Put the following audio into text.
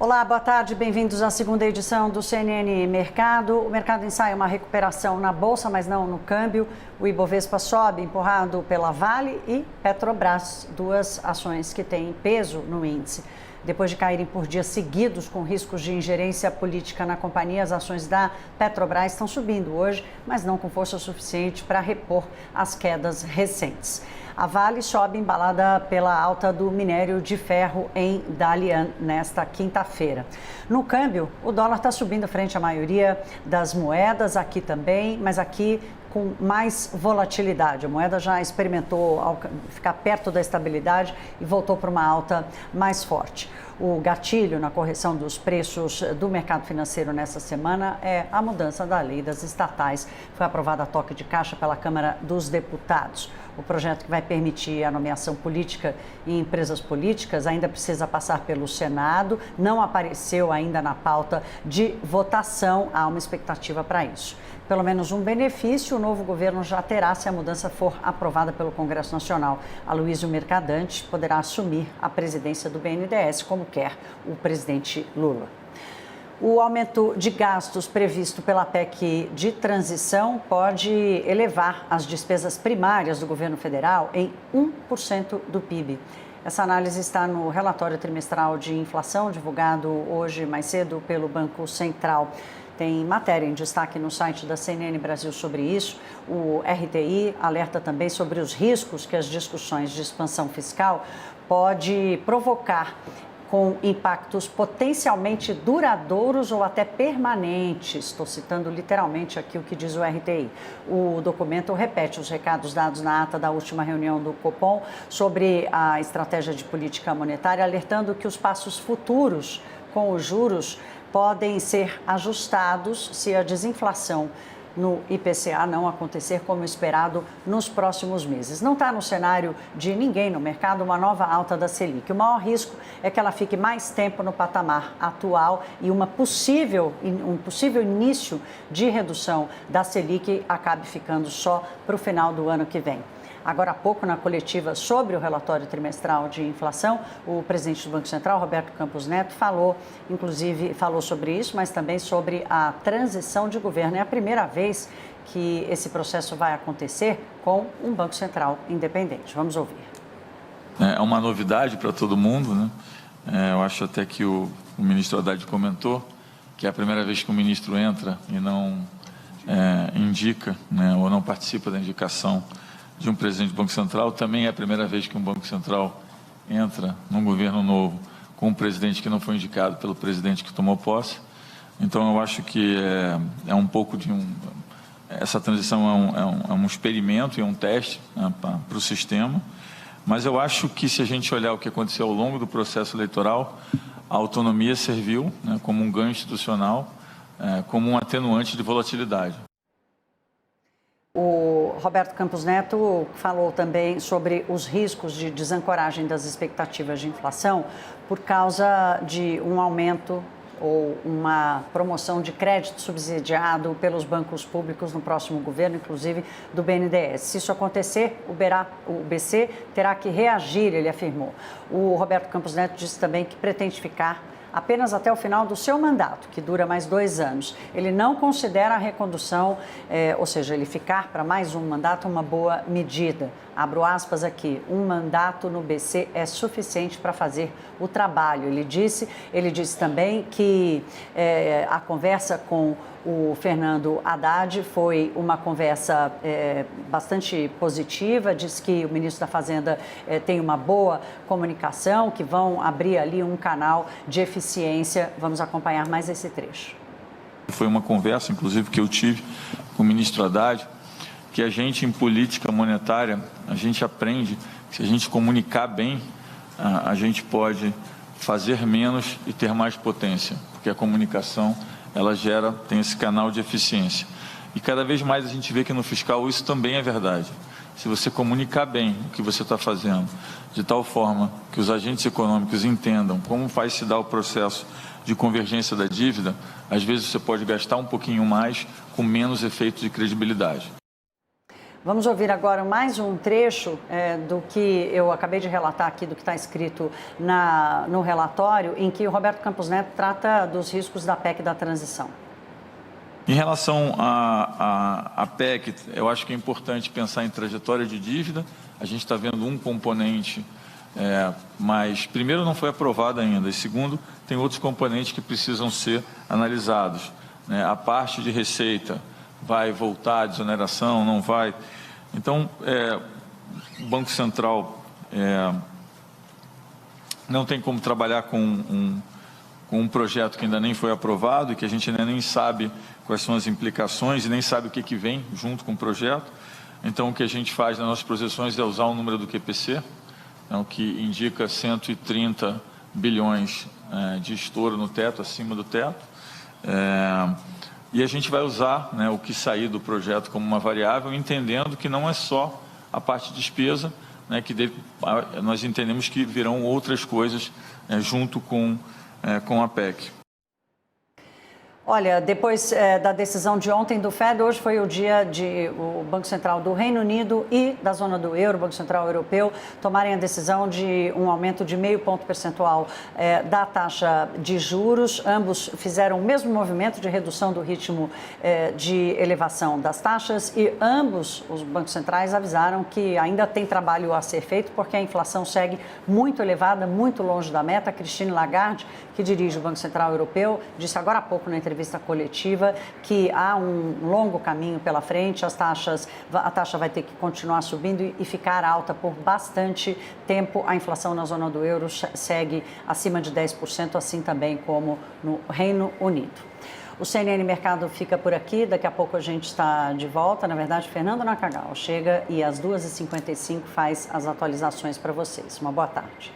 Olá, boa tarde, bem-vindos à segunda edição do CNN Mercado. O mercado ensaia uma recuperação na Bolsa, mas não no câmbio. O Ibovespa sobe, empurrado pela Vale e Petrobras, duas ações que têm peso no índice. Depois de caírem por dias seguidos com riscos de ingerência política na companhia, as ações da Petrobras estão subindo hoje, mas não com força suficiente para repor as quedas recentes. A Vale sobe embalada pela alta do minério de ferro em Dalian nesta quinta-feira. No câmbio, o dólar está subindo frente à maioria das moedas, aqui também, mas aqui com mais volatilidade. A moeda já experimentou ficar perto da estabilidade e voltou para uma alta mais forte. O gatilho na correção dos preços do mercado financeiro nessa semana é a mudança da lei das estatais. Foi aprovada a toque de caixa pela Câmara dos Deputados. O projeto que vai permitir a nomeação política em empresas políticas ainda precisa passar pelo Senado, não apareceu ainda na pauta de votação, há uma expectativa para isso. Pelo menos um benefício o novo governo já terá se a mudança for aprovada pelo Congresso Nacional. Aloysio Mercadante poderá assumir a presidência do BNDES, como quer o presidente Lula. O aumento de gastos previsto pela PEC de transição pode elevar as despesas primárias do governo federal em 1% do PIB. Essa análise está no relatório trimestral de inflação, divulgado hoje mais cedo pelo Banco Central. Tem matéria em destaque no site da CNN Brasil sobre isso. O RTI alerta também sobre os riscos que as discussões de expansão fiscal pode provocar, com impactos potencialmente duradouros ou até permanentes. Estou citando literalmente aqui o que diz o RTI. O documento repete os recados dados na ata da última reunião do Copom sobre a estratégia de política monetária, alertando que os passos futuros com os juros podem ser ajustados se a desinflação no IPCA não acontecer como esperado nos próximos meses. Não está no cenário de ninguém no mercado uma nova alta da Selic. O maior risco é que ela fique mais tempo no patamar atual e um possível início de redução da Selic acabe ficando só para o final do ano que vem. Agora há pouco, na coletiva sobre o relatório trimestral de inflação, o presidente do Banco Central, Roberto Campos Neto, falou sobre isso, mas também sobre a transição de governo. É a primeira vez que esse processo vai acontecer com um Banco Central independente. Vamos ouvir. É uma novidade para todo mundo, né? Eu acho até que o ministro Haddad comentou que é a primeira vez que o ministro entra e não indica, né, ou não participa da indicação de um presidente do Banco Central. Também é a primeira vez que um Banco Central entra num governo novo com um presidente que não foi indicado pelo presidente que tomou posse. Então, eu acho que é um pouco de essa transição é um experimento e um teste, né, para o sistema. Mas eu acho que, se a gente olhar o que aconteceu ao longo do processo eleitoral, a autonomia serviu, né, como um ganho institucional, como um atenuante de volatilidade. O Roberto Campos Neto falou também sobre os riscos de desancoragem das expectativas de inflação por causa de um aumento ou uma promoção de crédito subsidiado pelos bancos públicos no próximo governo, inclusive do BNDES. Se isso acontecer, o BC terá que reagir, ele afirmou. O Roberto Campos Neto disse também que pretende ficar apenas até o final do seu mandato, que dura mais 2 anos. Ele não considera a recondução, ou seja, ele ficar para mais um mandato, uma boa medida. Abro aspas aqui, um mandato no BC é suficiente para fazer o trabalho. Ele disse também que a conversa com o Fernando Haddad foi uma conversa bastante positiva, disse que o ministro da Fazenda tem uma boa comunicação, que vão abrir ali um canal de eficiência. Vamos acompanhar mais esse trecho. Foi uma conversa, inclusive, que eu tive com o ministro Haddad, que a gente, em política monetária, a gente aprende que, se a gente comunicar bem, a gente pode fazer menos e ter mais potência, porque a comunicação, ela tem esse canal de eficiência. E cada vez mais a gente vê que no fiscal isso também é verdade. Se você comunicar bem o que você está fazendo, de tal forma que os agentes econômicos entendam como vai se dar o processo de convergência da dívida, às vezes você pode gastar um pouquinho mais com menos efeitos de credibilidade. Vamos ouvir agora mais um trecho do que eu acabei de relatar aqui, do que está escrito no relatório, em que o Roberto Campos Neto trata dos riscos da PEC da transição. Em relação à PEC, eu acho que é importante pensar em trajetória de dívida. A gente está vendo um componente, mas primeiro não foi aprovado ainda, e segundo, tem outros componentes que precisam ser analisados. A parte de receita vai voltar, a desoneração não vai. Então, o Banco Central não tem como trabalhar com um projeto que ainda nem foi aprovado e que a gente ainda nem sabe quais são as implicações e nem sabe o que vem junto com o projeto. Então, o que a gente faz nas nossas projeções é usar o número do QPC, o que indica 130 bilhões de estouro no teto, acima do teto. E a gente vai usar o que sair do projeto como uma variável, entendendo que não é só a parte de despesa, nós entendemos que virão outras coisas junto com a PEC. Olha, depois da decisão de ontem do FED, hoje foi o dia de o Banco Central do Reino Unido e da zona do euro, o Banco Central Europeu, tomarem a decisão de um aumento de 0,5 ponto percentual da taxa de juros. Ambos fizeram o mesmo movimento de redução do ritmo de elevação das taxas e ambos os bancos centrais avisaram que ainda tem trabalho a ser feito porque a inflação segue muito elevada, muito longe da meta. Christine Lagarde, que dirige o Banco Central Europeu, disse agora há pouco na entrevista coletiva que há um longo caminho pela frente, a taxa vai ter que continuar subindo e ficar alta por bastante tempo. A inflação na zona do euro segue acima de 10%, assim também como no Reino Unido. O CNN Mercado fica por aqui, daqui a pouco a gente está de volta. Na verdade, Fernando Nakagawa chega e às 2h55 faz as atualizações para vocês. Uma boa tarde.